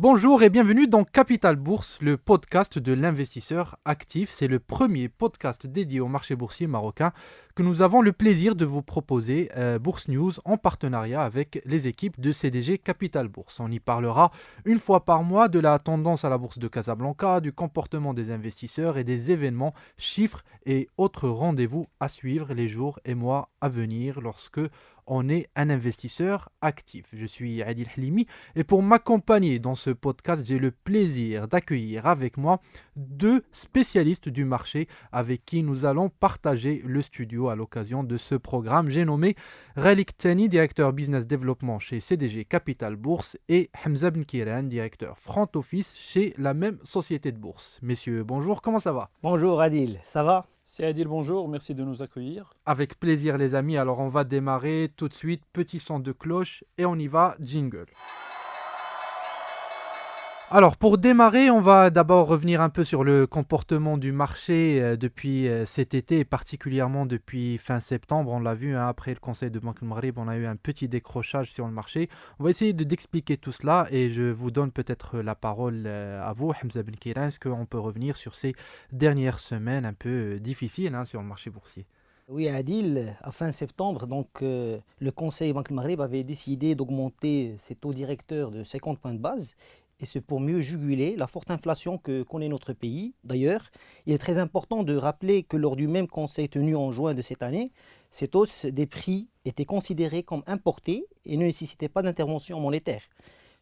Bonjour et bienvenue dans Capital Bourse, le podcast de l'investisseur actif. C'est le premier podcast dédié au marché boursier marocain que nous avons le plaisir de vous proposer Bourse News en partenariat avec les équipes de CDG Capital Bourse. On y parlera une fois par mois de la tendance à la bourse de Casablanca, du comportement des investisseurs et des événements, chiffres et autres rendez-vous à suivre les jours et mois à venir lorsque on est un investisseur actif. Je suis Adil Halimi et pour m'accompagner dans ce podcast, j'ai le plaisir d'accueillir avec moi deux spécialistes du marché avec qui nous allons partager le studio à l'occasion de ce programme. J'ai nommé Ralik Tani, directeur business développement chez CDG Capital Bourse, et Hamza Benkiran, directeur front office chez la même société de bourse. Messieurs, bonjour, comment ça va? Bonjour Adil, ça va? C'est Adil, bonjour, merci de nous accueillir. Avec plaisir les amis, alors on va démarrer tout de suite, petit son de cloche et on y va, jingle. Alors pour démarrer, on va d'abord revenir un peu sur le comportement du marché depuis cet été et particulièrement depuis fin septembre. On l'a vu après le conseil de Banque Maghreb, on a eu un petit décrochage sur le marché. On va essayer d'expliquer tout cela et je vous donne peut-être la parole à vous, Hamza Benkiran. Est-ce qu'on peut revenir sur ces dernières semaines un peu difficiles sur le marché boursier? Oui Adil, à fin septembre, le conseil Banque Maghreb avait décidé d'augmenter ses taux directeurs de 50 points de base. Et c'est pour mieux juguler la forte inflation que connaît notre pays. D'ailleurs, il est très important de rappeler que lors du même conseil tenu en juin de cette année, cette hausse des prix était considérée comme importée et ne nécessitait pas d'intervention monétaire.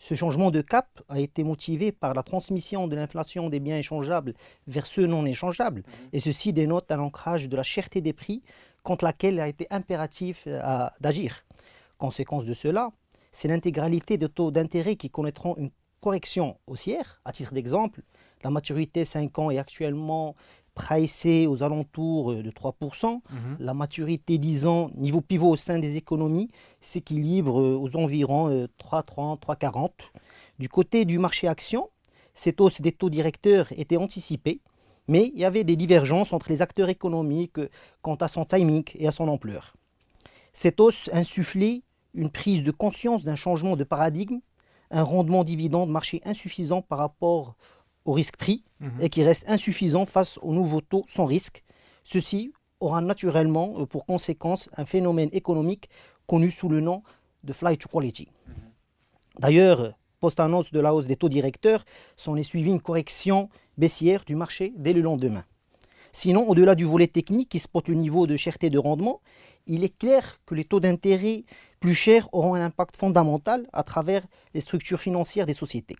Ce changement de cap a été motivé par la transmission de l'inflation des biens échangeables vers ceux non échangeables. Et ceci dénote un ancrage de la cherté des prix contre laquelle il a été impératif d'agir. Conséquence de cela, c'est l'intégralité des taux d'intérêt qui connaîtront une correction haussière. À titre d'exemple, la maturité 5 ans est actuellement pricée aux alentours de 3%. La maturité 10 ans, niveau pivot au sein des économies, s'équilibre aux environs 3,30, 3,40. Du côté du marché action, cette hausse des taux directeurs était anticipée, mais il y avait des divergences entre les acteurs économiques quant à son timing et à son ampleur. Cette hausse insufflait une prise de conscience d'un changement de paradigme, un rendement dividende marché insuffisant par rapport au risque-prix et qui reste insuffisant face aux nouveaux taux sans risque. Ceci aura naturellement pour conséquence un phénomène économique connu sous le nom de flight to quality. D'ailleurs, post-annonce de la hausse des taux directeurs, s'en est suivi une correction baissière du marché dès le lendemain. Sinon, au-delà du volet technique qui spot le niveau de cherté de rendement, il est clair que les taux d'intérêt plus chers auront un impact fondamental à travers les structures financières des sociétés.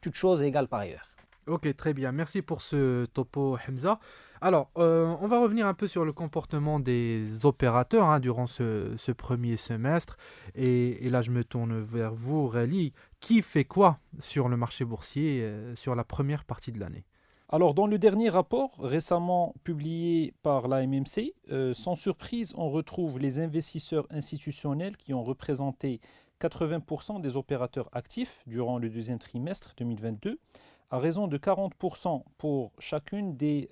Toute chose égale par ailleurs. Ok, très bien. Merci pour ce topo, Hamza. Alors, on va revenir un peu sur le comportement des opérateurs durant ce premier semestre. Et là, je me tourne vers vous, Rally. Qui fait quoi sur le marché boursier sur la première partie de l'année? Alors, dans le dernier rapport récemment publié par la MMC, sans surprise, on retrouve les investisseurs institutionnels qui ont représenté 80% des opérateurs actifs durant le deuxième trimestre 2022, à raison de 40% pour chacune des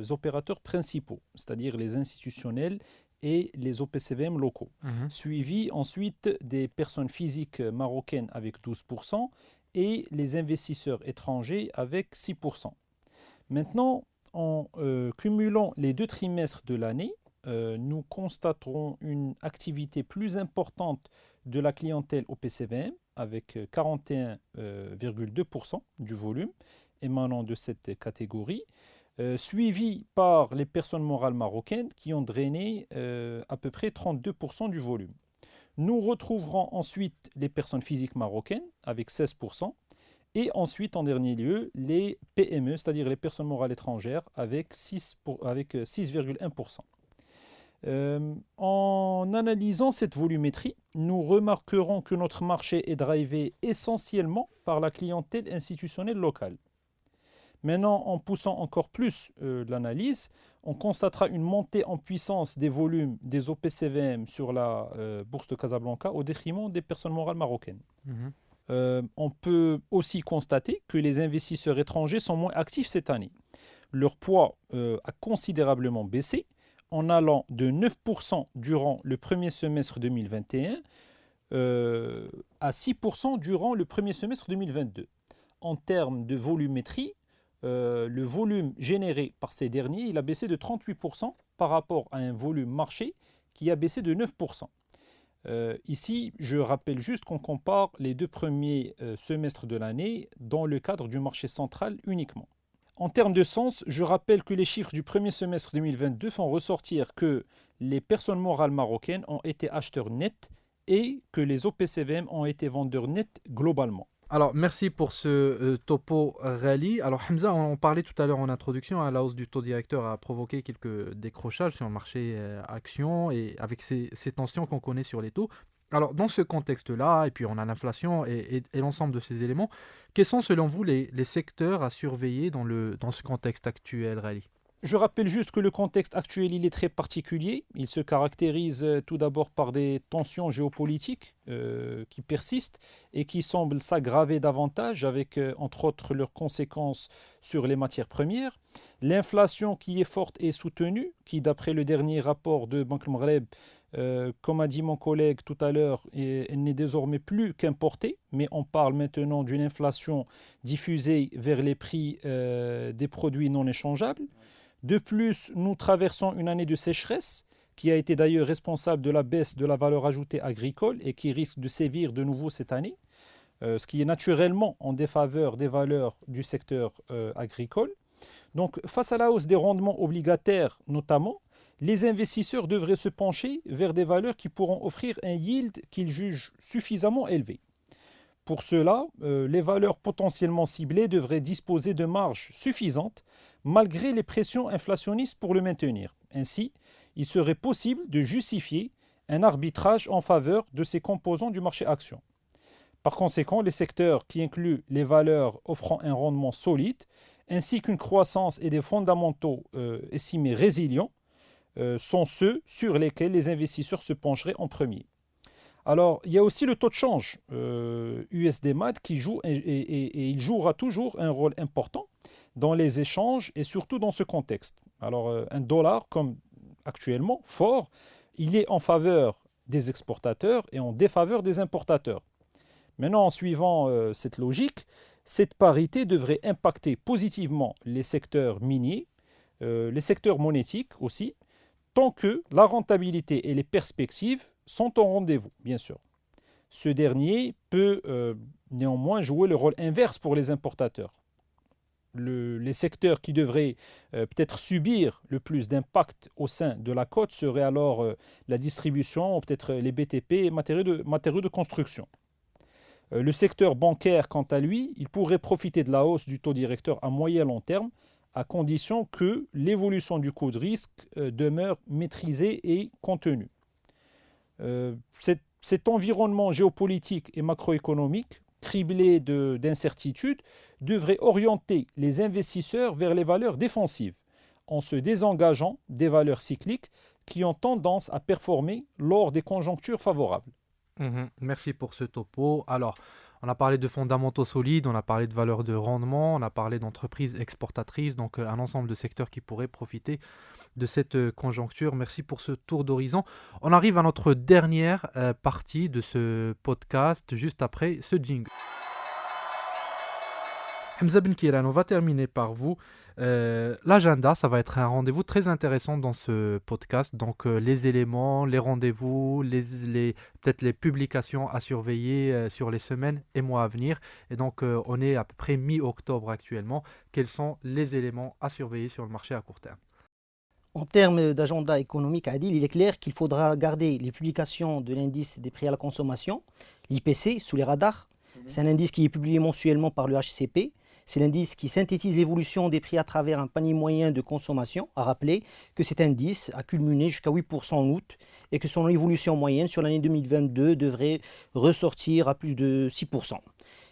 opérateurs principaux, c'est-à-dire les institutionnels et les OPCVM locaux, suivi ensuite des personnes physiques marocaines avec 12% et les investisseurs étrangers avec 6%. Maintenant, en cumulant les deux trimestres de l'année, nous constaterons une activité plus importante de la clientèle au PCVM avec 41,2% du volume émanant de cette catégorie, suivi par les personnes morales marocaines qui ont drainé à peu près 32% du volume. Nous retrouverons ensuite les personnes physiques marocaines avec 16%. Et ensuite, en dernier lieu, les PME, c'est-à-dire les personnes morales étrangères, avec 6,1%. En analysant cette volumétrie, nous remarquerons que notre marché est drivé essentiellement par la clientèle institutionnelle locale. Maintenant, en poussant encore plus l'analyse, on constatera une montée en puissance des volumes des OPCVM sur la bourse de Casablanca au détriment des personnes morales marocaines. On peut aussi constater que les investisseurs étrangers sont moins actifs cette année. Leur poids a considérablement baissé en allant de 9% durant le premier semestre 2021 à 6% durant le premier semestre 2022. en termes de volumétrie, le volume généré par ces derniers, il a baissé de 38% par rapport à un volume marché qui a baissé de 9%. Ici, je rappelle juste qu'on compare les 2 premiers semestres de l'année dans le cadre du marché central uniquement. En termes de sens, je rappelle que les chiffres du premier semestre 2022 font ressortir que les personnes morales marocaines ont été acheteurs nets et que les OPCVM ont été vendeurs nets globalement. Alors, merci pour ce topo rallye. Alors, Hamza, on parlait tout à l'heure en introduction, hein, la hausse du taux directeur a provoqué quelques décrochages sur le marché actions et avec ces tensions qu'on connaît sur les taux. Alors, dans ce contexte-là, et puis on a l'inflation et l'ensemble de ces éléments, quels sont selon vous les secteurs à surveiller dans ce contexte actuel, rallye? Je rappelle juste que le contexte actuel, il est très particulier. Il se caractérise tout d'abord par des tensions géopolitiques qui persistent et qui semblent s'aggraver davantage avec, entre autres, leurs conséquences sur les matières premières. L'inflation qui est forte et soutenue, qui, d'après le dernier rapport de Banque Maghreb, comme a dit mon collègue tout à l'heure, elle n'est désormais plus qu'importée, mais on parle maintenant d'une inflation diffusée vers les prix des produits non échangeables. De plus, nous traversons une année de sécheresse qui a été d'ailleurs responsable de la baisse de la valeur ajoutée agricole et qui risque de sévir de nouveau cette année, ce qui est naturellement en défaveur des valeurs du secteur agricole. Donc, face à la hausse des rendements obligataires notamment, les investisseurs devraient se pencher vers des valeurs qui pourront offrir un yield qu'ils jugent suffisamment élevé. Pour cela, les valeurs potentiellement ciblées devraient disposer de marges suffisantes malgré les pressions inflationnistes pour le maintenir. Ainsi, il serait possible de justifier un arbitrage en faveur de ces composants du marché action. Par conséquent, les secteurs qui incluent les valeurs offrant un rendement solide, ainsi qu'une croissance et des fondamentaux estimés résilients, sont ceux sur lesquels les investisseurs se pencheraient en premier. Alors, il y a aussi le taux de change USD-MAD qui joue et il jouera toujours un rôle important dans les échanges et surtout dans ce contexte. Alors, un dollar, comme actuellement, fort, il est en faveur des exportateurs et en défaveur des importateurs. Maintenant, en suivant cette logique, cette parité devrait impacter positivement les secteurs miniers, les secteurs monétiques aussi, tant que la rentabilité et les perspectives sont au rendez-vous, bien sûr. Ce dernier peut néanmoins jouer le rôle inverse pour les importateurs. Les secteurs qui devraient peut-être subir le plus d'impact au sein de la cote seraient alors la distribution, ou peut-être les BTP et matériaux de construction. Le secteur bancaire, quant à lui, il pourrait profiter de la hausse du taux directeur à moyen et long terme, à condition que l'évolution du coût de risque demeure maîtrisée et contenue. Cet environnement géopolitique et macroéconomique, criblé d'incertitudes, devrait orienter les investisseurs vers les valeurs défensives, en se désengageant des valeurs cycliques qui ont tendance à performer lors des conjonctures favorables. Merci pour ce topo. Alors, on a parlé de fondamentaux solides, on a parlé de valeurs de rendement, on a parlé d'entreprises exportatrices, donc un ensemble de secteurs qui pourraient profiter de cette conjoncture. Merci pour ce tour d'horizon. On arrive à notre dernière partie de ce podcast, juste après ce jingle. Hamza Ben Kiran, on va terminer par vous. L'agenda, ça va être un rendez-vous très intéressant dans ce podcast. Donc, les éléments, les rendez-vous, peut-être les publications à surveiller sur les semaines et mois à venir. Et donc, on est à peu près mi-octobre actuellement. Quels sont les éléments à surveiller sur le marché à court terme? En termes d'agenda économique, Adil, il est clair qu'il faudra garder les publications de l'indice des prix à la consommation, l'IPC, sous les radars. C'est un indice qui est publié mensuellement par le HCP. C'est l'indice qui synthétise l'évolution des prix à travers un panier moyen de consommation. À rappeler que cet indice a culminé jusqu'à 8% en août et que son évolution moyenne sur l'année 2022 devrait ressortir à plus de 6%.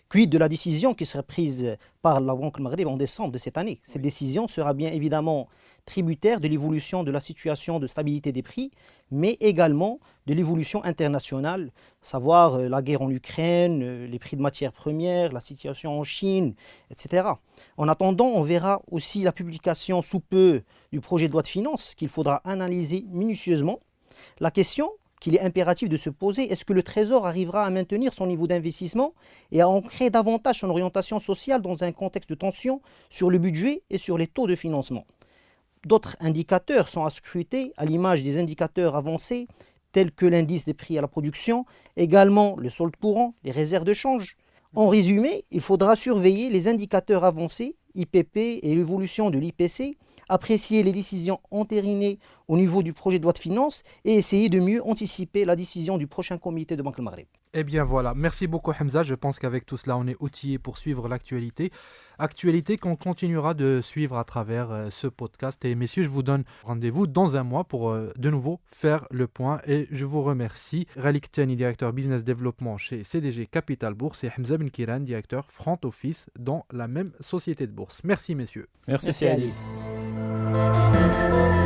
Quid de la décision qui sera prise par la Banque Maghreb en décembre de cette année? Cette décision sera bien évidemment tributaire de l'évolution de la situation de stabilité des prix, mais également de l'évolution internationale, savoir la guerre en Ukraine, les prix de matières premières, la situation en Chine, etc. En attendant, on verra aussi la publication sous peu du projet de loi de finances qu'il faudra analyser minutieusement. La question qu'il est impératif de se poser, est-ce que le Trésor arrivera à maintenir son niveau d'investissement et à ancrer davantage son orientation sociale dans un contexte de tension sur le budget et sur les taux de financement? D'autres indicateurs sont à scruter, à l'image des indicateurs avancés, tels que l'indice des prix à la production, également le solde courant, les réserves de change. En résumé, il faudra surveiller les indicateurs avancés, IPP et l'évolution de l'IPC, apprécier les décisions entérinées au niveau du projet de loi de finances et essayer de mieux anticiper la décision du prochain comité de Banque El Maghreb. Eh bien voilà, merci beaucoup Hamza. Je pense qu'avec tout cela, on est outillé pour suivre l'actualité. Actualité qu'on continuera de suivre à travers ce podcast. Et messieurs, je vous donne rendez-vous dans un mois pour de nouveau faire le point. Et je vous remercie. Ralik Tchani, directeur business développement chez CDG Capital Bourse, et Hamza Ben Kiran, directeur front office dans la même société de bourse. Merci messieurs. Merci Merci, Ali. Ali.